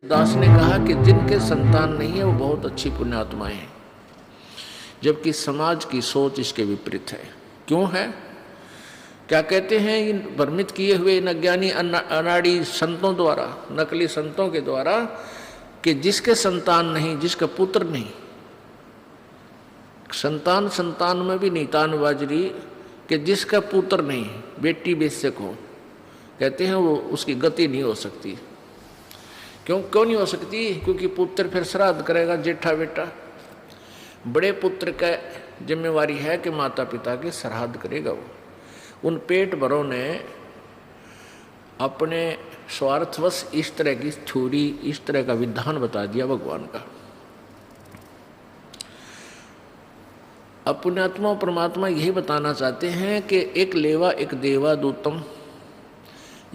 दास ने कहा कि जिनके संतान नहीं है वो बहुत अच्छी पुण्यात्माएं हैं, जबकि समाज की सोच इसके विपरीत है। क्यों है? क्या कहते हैं? इन भ्रमित किए हुए इन अज्ञानी अनाड़ी संतों द्वारा, नकली संतों के द्वारा, कि जिसके संतान नहीं, जिसका पुत्र नहीं, संतान संतान में भी नितान बाजरी, कि जिसका पुत्र नहीं, बेटी बेशक हो, कहते हैं वो उसकी गति नहीं हो सकती। क्यों नहीं हो सकती? क्योंकि पुत्र फिर श्राद्ध करेगा, जेठा बेटा। बड़े पुत्र का जिम्मेवारी है कि माता पिता के श्राद्ध करेगा वो। उन पेट भरों ने अपने स्वार्थवश इस तरह की थ्योरी, इस तरह का विधान बता दिया भगवान का। पुण्यात्मा परमात्मा यही बताना चाहते हैं कि एक लेवा एक देवा दूतम,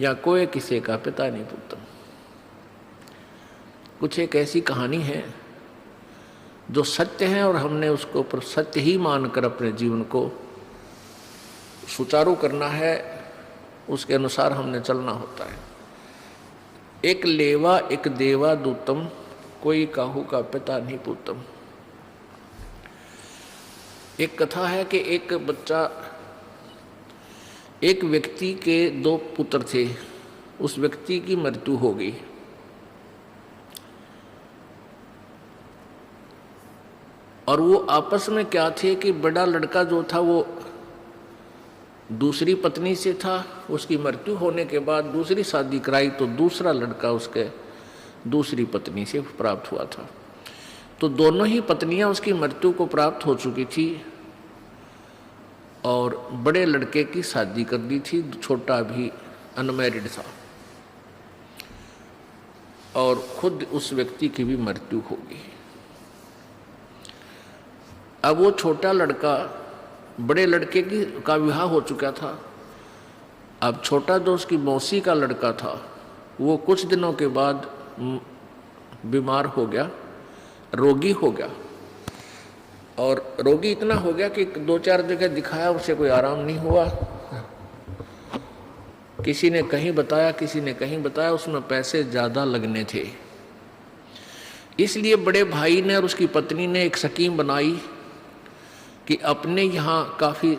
या कोई किसी का पिता नहीं पुत्रम। कुछ एक ऐसी कहानी है जो सत्य है और हमने उसको पर सत्य ही मानकर अपने जीवन को सुचारू करना है, उसके अनुसार हमने चलना होता है। एक लेवा एक देवा दूतम, कोई काहू का पिता नहीं पुत्रम। एक कथा है कि एक व्यक्ति के दो पुत्र थे, उस व्यक्ति की मृत्यु हो गई। और वो आपस में क्या थे कि बड़ा लड़का जो था वो दूसरी पत्नी से था, उसकी मृत्यु होने के बाद दूसरी शादी कराई तो दूसरा लड़का उसके दूसरी पत्नी से प्राप्त हुआ था। तो दोनों ही पत्नियां उसकी मृत्यु को प्राप्त हो चुकी थी और बड़े लड़के की शादी कर दी थी, छोटा भी अनमैरिड था, और खुद उस व्यक्ति की भी मृत्यु हो गई। अब वो छोटा लड़का, बड़े लड़के का विवाह हो चुका था। अब छोटा जो उसकी मौसी का लड़का था वो कुछ दिनों के बाद बीमार हो गया, रोगी हो गया। और रोगी इतना हो गया कि 2-4 जगह दिखाया, उसे कोई आराम नहीं हुआ। किसी ने कहीं बताया, किसी ने कहीं बताया, उसमें पैसे ज़्यादा लगने थे। इसलिए बड़े भाई ने और उसकी पत्नी ने एक स्कीम बनाई कि अपने यहाँ काफ़ी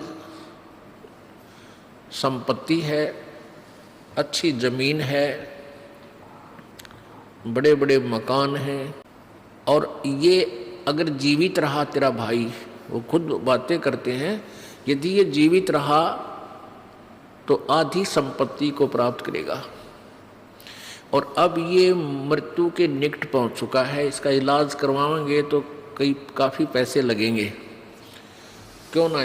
संपत्ति है, अच्छी ज़मीन है, बड़े बड़े मकान हैं, और ये अगर जीवित रहा तेरा भाई, वो खुद बातें करते हैं, यदि ये जीवित रहा तो आधी संपत्ति को प्राप्त करेगा। और अब ये मृत्यु के निकट पहुंच चुका है, इसका इलाज करवाएंगे तो काफ़ी पैसे लगेंगे, क्यों ना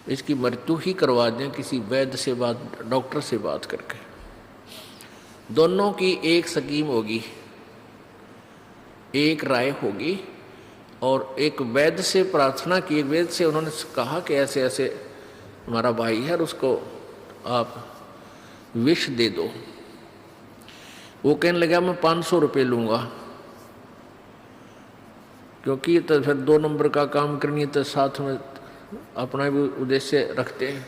इसकी मृत्यु ही करवा दें किसी वैद्य से डॉक्टर से बात करके। दोनों की एक स्कीम होगी, एक राय होगी, और एक वैद्य से प्रार्थना की। एक वैद्य से उन्होंने कहा कि ऐसे ऐसे हमारा भाई है और उसको आप विष दे दो। वो कहने लगा मैं 500 रुपये लूँगा, क्योंकि तो फिर 2 नंबर का काम करनी है तो साथ में अपना भी उद्देश्य रखते हैं।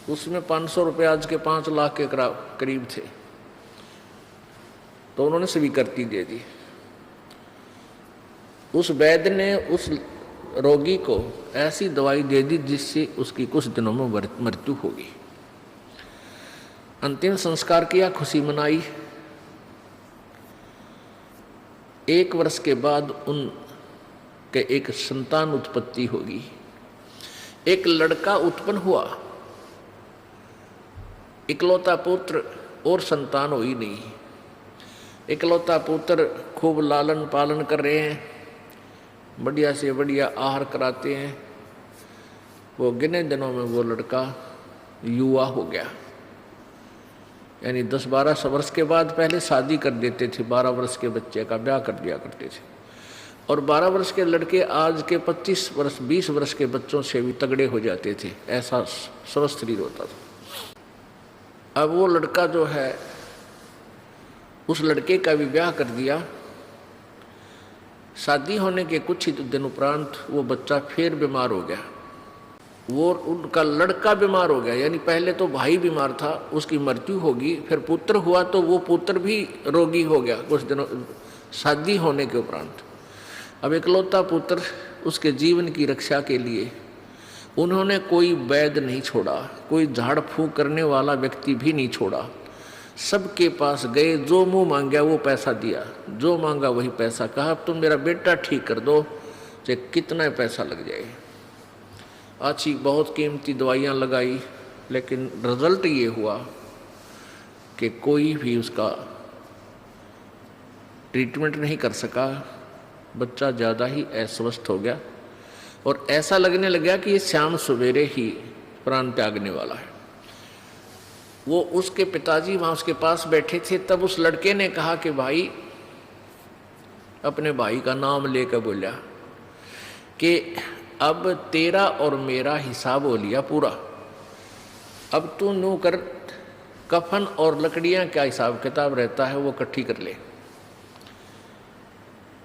उसमें 500 रुपये आज के 5 लाख के करीब थे, तो उन्होंने स्वीकृति दे दी। उस वैद्य ने उस रोगी को ऐसी दवाई दे दी जिससे उसकी कुछ दिनों में मृत्यु होगी। अंतिम संस्कार किया, खुशी मनाई। 1 वर्ष के बाद उनके एक संतान उत्पत्ति होगी। एक लड़का उत्पन्न हुआ, इकलौता पुत्र, और संतान हुई नहीं। इकलौता पुत्र खूब लालन पालन कर रहे हैं, बढ़िया से बढ़िया आहार कराते हैं। वो गिने दिनों में वो लड़का युवा हो गया, यानी 10-12 वर्ष के बाद पहले शादी कर देते थे, 12 वर्ष के बच्चे का ब्याह कर दिया करते थे। और 12 वर्ष के लड़के आज के 25 वर्ष 20 वर्ष के बच्चों से भी तगड़े हो जाते थे, ऐसा स्वस्थ शरीर होता था। अब वो लड़का जो है, उस लड़के का भी ब्याह कर दिया। शादी होने के कुछ ही दिन उपरांत वो बच्चा फिर बीमार हो गया। वो उनका लड़का बीमार हो गया, यानी पहले तो भाई बीमार था, उसकी मृत्यु होगी, फिर पुत्र हुआ तो वो पुत्र भी रोगी हो गया कुछ दिनों शादी होने के उपरांत। अब इकलौता पुत्र, उसके जीवन की रक्षा के लिए उन्होंने कोई वैद्य नहीं छोड़ा, कोई झाड़ फूंक करने वाला व्यक्ति भी नहीं छोड़ा। सबके पास गए, जो मुंह मांगा वो पैसा दिया, जो मांगा वही पैसा। कहा तुम मेरा बेटा ठीक कर दो, चाहे कितना पैसा लग जाए। अच्छी बहुत कीमती दवाइयाँ लगाई, लेकिन रिजल्ट ये हुआ कि कोई भी उसका ट्रीटमेंट नहीं कर सका। बच्चा ज़्यादा ही अस्वस्थ हो गया और ऐसा लगने लगा कि ये शाम सवेरे ही प्राण त्यागने वाला है। वो उसके पिताजी वहाँ उसके पास बैठे थे, तब उस लड़के ने कहा कि भाई, अपने भाई का नाम लेकर बोला कि अब तेरा और मेरा हिसाब हो लिया पूरा, अब तू नो कर, कफन और लकड़ियाँ क्या हिसाब किताब रहता है वो इकट्ठी कर ले,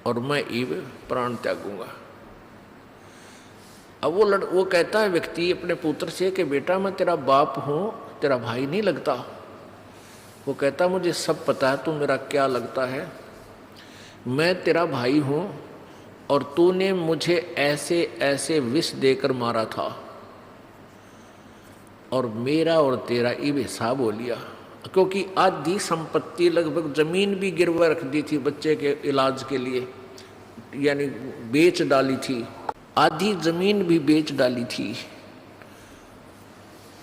और मैं ईब प्राण त्यागूंगा। अब वो कहता है व्यक्ति अपने पुत्र से कि बेटा मैं तेरा बाप हूँ, तेरा भाई नहीं लगता। वो कहता मुझे सब पता है, तू मेरा क्या लगता है, मैं तेरा भाई हूँ और तूने मुझे ऐसे ऐसे विष देकर मारा था और मेरा और तेरा ये हिसाब हो लिया, क्योंकि आधी संपत्ति लगभग जमीन भी गिरवा रख दी थी बच्चे के इलाज के लिए, यानी बेच डाली थी, आधी जमीन भी बेच डाली थी।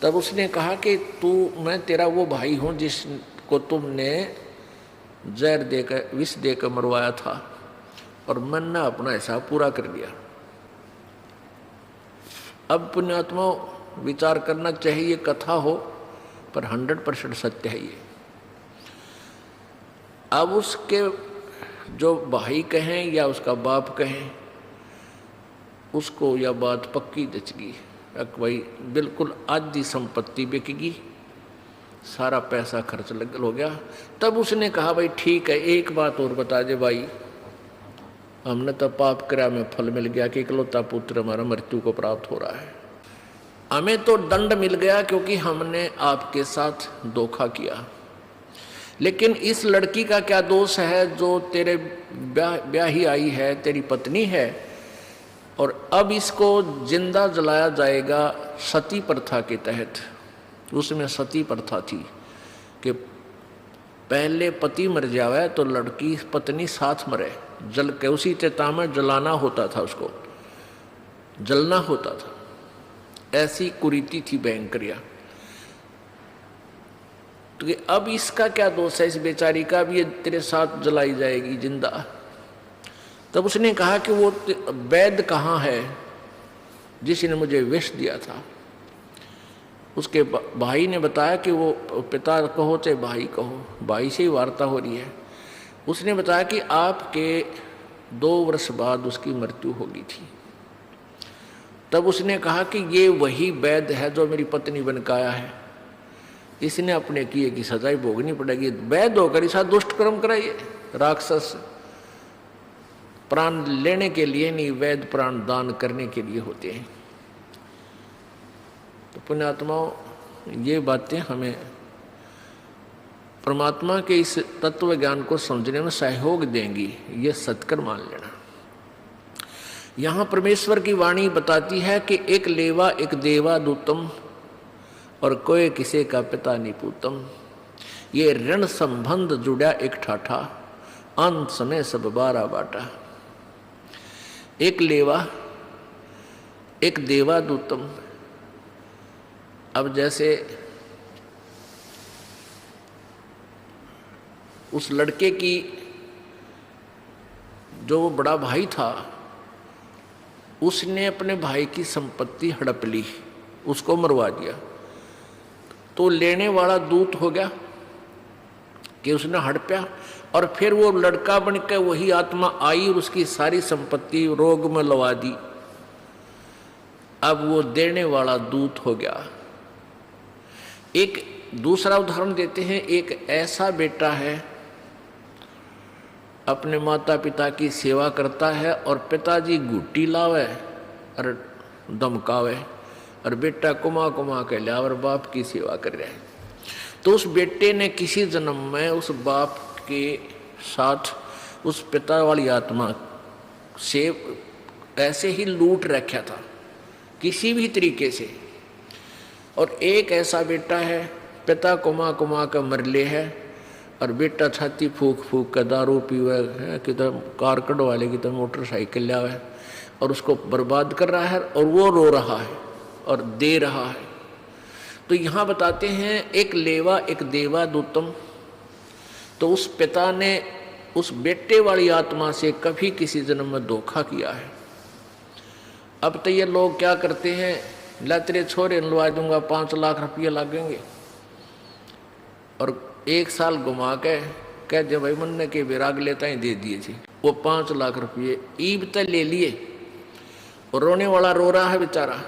तब उसने कहा कि मैं तेरा वो भाई हूँ जिसको तुमने जहर देकर विष देकर मरवाया था और मैंने अपना हिसाब पूरा कर लिया। अब पुण्यात्मा विचार करना चाहिए, कथा हो पर 100% सत्य है ये। अब उसके जो भाई कहें या उसका बाप कहें, उसको यह बात पक्की जचगी, भाई बिल्कुल आधी संपत्ति बिकेगी, सारा पैसा खर्च हो गया। तब उसने कहा भाई ठीक है, एक बात और बता दे भाई, हमने तो पाप करा में फल मिल गया कि इकलौता पुत्र हमारा मृत्यु को प्राप्त हो रहा है, हमें तो दंड मिल गया क्योंकि हमने आपके साथ धोखा किया। लेकिन इस लड़की का क्या दोष है जो तेरे ब्याही आई है, तेरी पत्नी है, और अब इसको जिंदा जलाया जाएगा सती प्रथा के तहत। उसमें सती प्रथा थी कि पहले पति मर जावे तो लड़की पत्नी साथ मरे, जल के उसी चिता में जलाना होता था, उसको जलना होता था। ऐसी कुरीति थी भयंकरिया। तो अब इसका क्या दोष है, इस बेचारी का भी ये तेरे साथ जलाई जाएगी जिंदा। तब उसने कहा कि वो वैद्य कहाँ है जिसने मुझे विष दिया था। उसके भाई ने बताया कि वो पिता कहो चाहे भाई कहो, भाई से ही वार्ता हो रही है। उसने बताया कि आपके 2 वर्ष बाद उसकी मृत्यु हो गई थी। तब उसने कहा कि ये वही वैद्य है जो मेरी पत्नी बनकर आया है, इसने अपने किए की सजाई भोगनी पड़ेगी। वैद्य होकर ऐसा दुष्ट कर्म कराइए, राक्षस प्राण लेने के लिए नहीं, वैद्य प्राण दान करने के लिए होते हैं। तो पुण्यात्माओं, ये बातें हमें परमात्मा के इस तत्व ज्ञान को समझने में सहयोग देंगी, ये सत्कर मान लेना। यहाँ परमेश्वर की वाणी बताती है कि एक लेवा एक देवा दूतम और कोई किसी का पिता निपूतम। ये ऋण संबंध जुड़ा एक ठाठा, अंत समय सब 12 बाटा। एक लेवा एक देवा दूतम। अब जैसे उस लड़के की जो बड़ा भाई था, उसने अपने भाई की संपत्ति हड़प ली, उसको मरवा दिया, तो लेने वाला दूत हो गया कि उसने हड़पया, और फिर वो लड़का बनकर वही आत्मा आई और उसकी सारी संपत्ति रोग में लवा दी। अब वो देने वाला दूत हो गया। एक दूसरा उदाहरण देते हैं। एक ऐसा बेटा है, अपने माता पिता की सेवा करता है और पिताजी घुट्टी लावे और धमकावे, और बेटा कुमा कुमा के लिया और बाप की सेवा कर रहा है। तो उस बेटे ने किसी जन्म में उस बाप के साथ उस पिता वाली आत्मा से ऐसे ही लूट रखा था किसी भी तरीके से। और एक ऐसा बेटा है, पिता कुमा कुमा का मरले है और बेटा छाती फूक फूक का दारू पीवे है, किधर कार कढ़वा ले, किधर मोटरसाइकिल लावे और उसको बर्बाद कर रहा है और वो रो रहा है और दे रहा है। तो यहाँ बताते हैं एक लेवा एक देवा दूतम। तो उस पिता ने उस बेटे वाली आत्मा से कभी किसी जन्म में धोखा किया है। अब तो ये लोग क्या करते हैं, ला तेरे छोरे लुआ दूंगा 5 लाख रुपये लगेंगे और 1 साल घुमा के कह दे भाई मन के विराग लेता ही दे दिए थे। वो 5 लाख रुपये ईब तक ले लिए और रोने वाला रो रहा है बेचारा।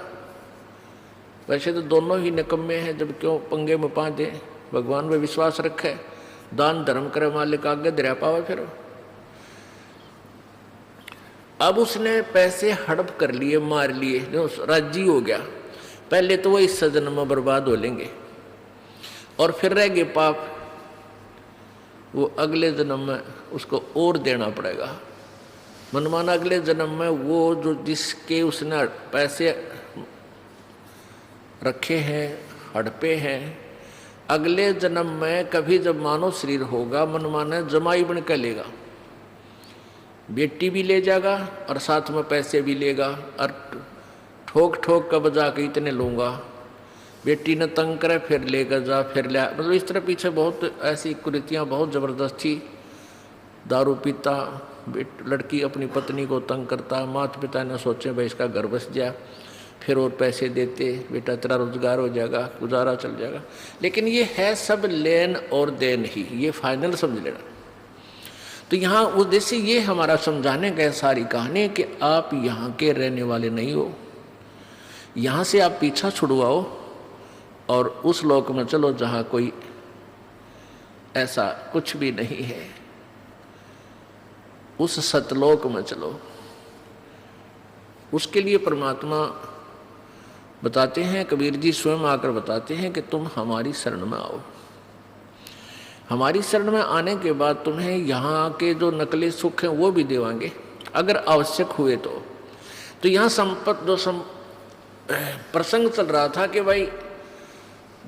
वैसे तो दोनों ही निकम्मे हैं, जब क्यों पंगे में पा दे। भगवान में विश्वास रखे, दान धर्म करे, मालिक आगे दरिया पावे। फिर अब उसने पैसे हड़प कर लिए, मार लिए, जो राजी हो गया। पहले तो वो इस जन्म में बर्बाद हो लेंगे और फिर रह गए पाप, वो अगले जन्म में उसको और देना पड़ेगा। मनमाना अगले जन्म में वो जो जिसके उसने पैसे रखे हैं, हड़पे हैं, अगले जन्म में कभी जब मानव शरीर होगा मनमाना जमाई बन कर लेगा। बेटी भी ले जाएगा और साथ में पैसे भी लेगा और ठोक ठोक कर बजा के इतने लूँगा। बेटी ने तंग करे फिर लेकर जा, फिर ले, मतलब इस तरह पीछे बहुत ऐसी कुरीतियाँ बहुत ज़बरदस्त थी। दारू पीता, लड़की अपनी पत्नी को तंग करता, माता पिता ने सोचे भाई इसका घर बस जाए, फिर और पैसे देते, बेटा तेरा रोजगार हो जाएगा, गुजारा चल जाएगा। लेकिन ये है सब लेन और देन ही, ये फाइनल समझ लेना। तो यहाँ उद्देश्य ये हमारा समझाने का सारी कहानी कि आप यहाँ के रहने वाले नहीं हो, यहाँ से आप पीछा छुड़वाओ और उस लोक में चलो जहाँ कोई ऐसा कुछ भी नहीं है, उस सतलोक में चलो। उसके लिए परमात्मा बताते हैं, कबीर जी स्वयं आकर बताते हैं कि तुम हमारी शरण में आओ। हमारी शरण में आने के बाद तुम्हें यहाँ के जो नकली सुख हैं वो भी देवांगे अगर आवश्यक हुए तो यहाँ प्रसंग चल रहा था कि भाई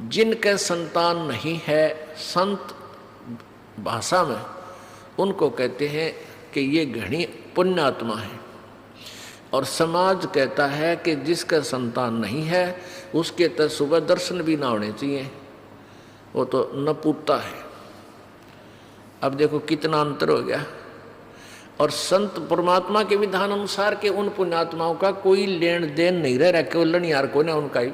जिनके संतान नहीं है, संत भाषा में उनको कहते हैं कि ये घनी पुण्यात्मा है, और समाज कहता है कि जिसका संतान नहीं है उसके तो सुबह दर्शन भी ना होने चाहिए, वो तो नपुता है। अब देखो कितना अंतर हो गया। और संत परमात्मा के विधान अनुसार के उन पुण्यात्माओं का कोई लेन देन नहीं रह, केवल यार को ना उनका ही।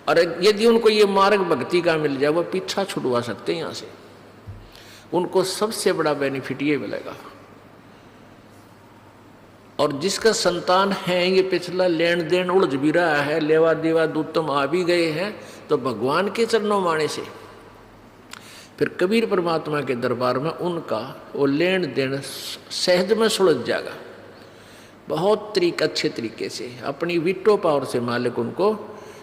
और यदि उनको ये मार्ग भक्ति का मिल जाए वो पीछा छुड़वा सकते हैं यहाँ से, उनको सबसे बड़ा बेनिफिट ये मिलेगा। और जिसका संतान है ये पिछला लेन देन उलझ भी रहा है, लेवा देवा दूतम आ भी गए हैं, तो भगवान के चरणों माने से फिर कबीर परमात्मा के दरबार में उनका वो लेन देन सहज में सुलझ जाएगा। बहुत अच्छे तरीके से अपनी विटो पावर से मालिक उनको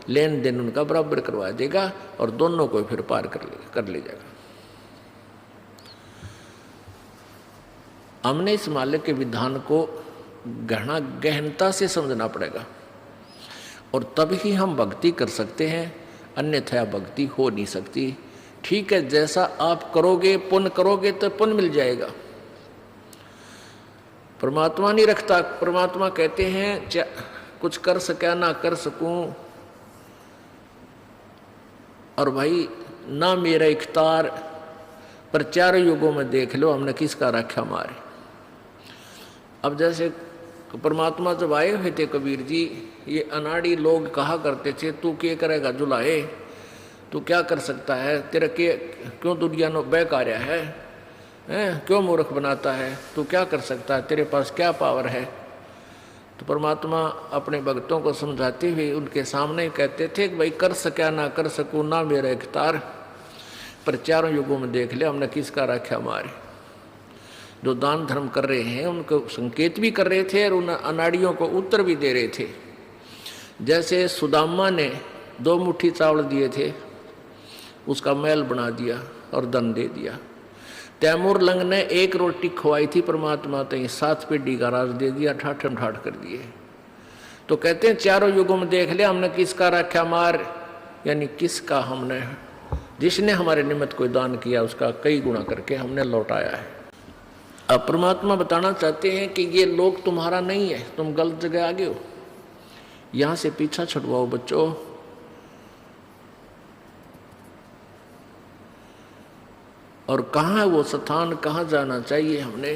लेन देन उनका बराबर करवा देगा और दोनों को फिर पार कर ले जाएगा। हमने इस मालिक के विधान को गहनता से समझना पड़ेगा और तभी हम भक्ति कर सकते हैं, अन्यथा भक्ति हो नहीं सकती। ठीक है, जैसा आप करोगे, पुण्य करोगे तो पुण्य मिल जाएगा। परमात्मा नहीं रखता, परमात्मा कहते हैं कुछ कर सका ना कर सकूं, और भाई ना मेरा इख्तार, पर चारों युगों में देख लो हमने किसका रखा मारे। अब जैसे परमात्मा जब आए हुए थे कबीर जी, ये अनाड़ी लोग कहा करते थे तू क्या करेगा जुलाए, तू क्या कर सकता है, तेरा क्यों दुनिया नो बेकार्या है, क्यों मूर्ख बनाता है, तू क्या कर सकता है, तेरे पास क्या पावर है। तो परमात्मा अपने भक्तों को समझाते हुए उनके सामने कहते थे कि भाई कर सका ना कर सकूँ ना मेरा इख्तार, पर चारों युगों में देख ले हमने किसका रखा मारे। जो दान धर्म कर रहे हैं उनको संकेत भी कर रहे थे और उन अनाड़ियों को उत्तर भी दे रहे थे। जैसे सुदामा ने 2 मुट्ठी चावल दिए थे, उसका महल बना दिया और धन दे दिया। तैमूर लंग ने 1 रोटी खवाई थी परमात्मा तई, 7 पेटी का राज दे दिया, ठाठम ठाठ कर दिए। तो कहते हैं चारों युगों में देख लिया हमने किसका रखा मार, यानी किसका हमने, जिसने हमारे निमित्त कोई दान किया उसका कई गुना करके हमने लौटाया है। अब परमात्मा बताना चाहते हैं कि ये लोग तुम्हारा नहीं है, तुम गलत जगह आगे हो, यहां से पीछा छुड़वाओ बच्चों। और कहाँ है वो स्थान, कहाँ जाना चाहिए हमने।